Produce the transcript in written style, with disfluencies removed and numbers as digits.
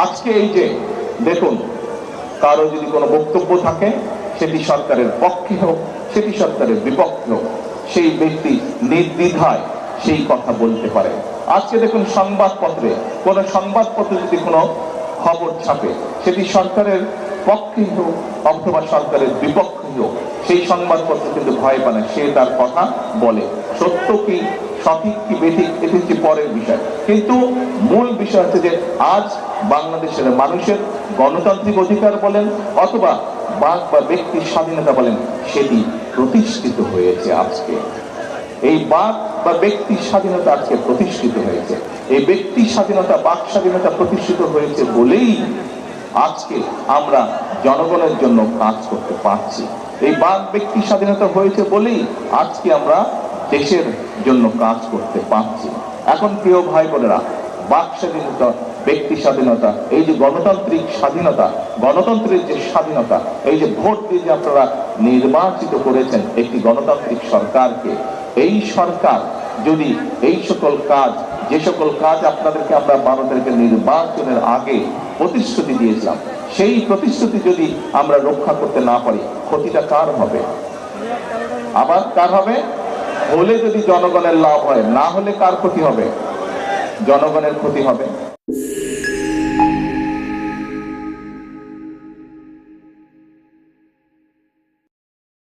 আজকে এই যে দেখুন, কারো যদি কোনো বক্তব্য থাকে, সেটি সরকারের পক্ষে হোক, সেটি সরকারের বিপক্ষে হোক, সেই ব্যক্তি নির্দ্বিধায় সেই কথা বলতে পারে। আজকে দেখুন, সংবাদপত্রে কোনো সংবাদপত্রে যদি কোনো খবর ছাপে, সেটি সরকারের পক্ষে হোক অথবা সরকারের বিপক্ষে হোক, সেই সংবাদপত্র কিন্তু ভয় পায় না, সে তার কথা বলে। সত্য কি, সঠিক কি বেঠিক, এটি হচ্ছে পরের বিষয়, কিন্তু মূল বিষয় হচ্ছে যে আজ বাংলাদেশের মানুষের গণতান্ত্রিক অধিকার বলেন অথবা বাক বা ব্যক্তির স্বাধীনতা বলেন, সেটি প্রতিষ্ঠিত হয়েছে। আজকে এই বাক বা ব্যক্তির স্বাধীনতা আজকে প্রতিষ্ঠিত হয়েছে। এই ব্যক্তি স্বাধীনতা, বাক স্বাধীনতা প্রতিষ্ঠিত হয়েছে বলেই আজকে আমরা জনগণের জন্য কাজ করতে পারছি। এই বাক ব্যক্তি স্বাধীনতা হয়েছে বলেই আজকে আমরা দেশের জন্য কাজ করতে পারছি। এখন প্রিয় ভাই বোনেরা, বাক স্বাধীনতা, ব্যক্তি স্বাধীনতা, এই যে গণতান্ত্রিক স্বাধীনতা, গণতন্ত্রের যে স্বাধীনতা, এই যে ভোট দিয়ে যে আপনারা নির্বাচিত করেছেন একটি গণতান্ত্রিক সরকারকে, এই সরকার যদি এই সকল কাজ, যে সকল কাজ আপনাদেরকে আমরা 12 তারিখে নির্বাচনের আগে প্রতিশ্রুতি দিয়েছিলাম, সেই প্রতিশ্রুতি যদি আমরা রক্ষা করতে না পারি, ক্ষতিটা কার হবে? আবার কার হবে? হলে যদি জনগণের লাভ হয়, না হলে কার ক্ষতি হবে? জনগণের ক্ষতি হবে।